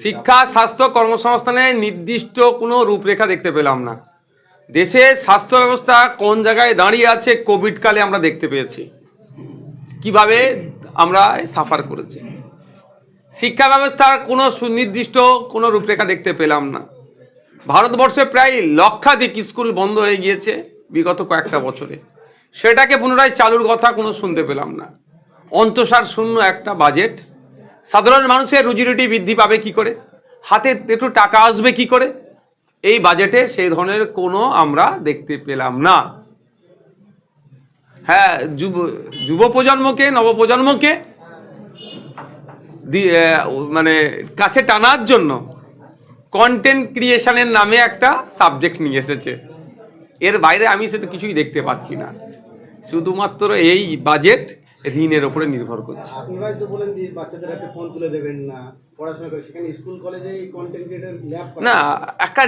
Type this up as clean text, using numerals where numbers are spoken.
শিক্ষা, স্বাস্থ্য, কর্মসংস্থানে নির্দিষ্ট কোনো রূপরেখা দেখতে পেলাম না। দেশের স্বাস্থ্য ব্যবস্থা কোন জায়গায় দাঁড়িয়ে আছে কোভিডকালে আমরা দেখতে পেয়েছি, কিভাবে আমরা সাফার করেছি। শিক্ষা ব্যবস্থার কোনো সুনির্দিষ্ট কোনো রূপরেখা দেখতে পেলাম না। ভারতবর্ষে প্রায় লক্ষাধিক স্কুল বন্ধ হয়ে গিয়েছে বিগত কয়েকটা বছরে, সেটাকে পুনরায় চালুর কথা কোনো শুনতে পেলাম না। অন্তঃসার শূন্য একটা বাজেট। সাধারণ মানুষের রুজিরুটি বৃদ্ধি পাবে কি করে, হাতে একটু টাকা আসবে কি করে, এই বাজেটে সেই ধরনের কোনো আমরা দেখতে পেলাম না। হ্যাঁ, যুব প্রজন্মকে, নবপ্রজন্মকে মানে কাছে টানার জন্য কন্টেন্ট ক্রিয়েশনের নামে একটা সাবজেক্ট নিয়ে এসেছে। এর বাইরে আমি সেটা কিছুই দেখতে পাচ্ছি না। শুধুমাত্র এই বাজেট ঋণের ওপরে নির্ভর করছে। আপনারাই তো বলেন যে বাচ্চাদের হাতে ফোন তুলে দেবেন না, পড়াশোনা করে, সেখানে স্কুল কলেজে কন্টেন্ট ক্রিয়েটর ল্যাব না, একটা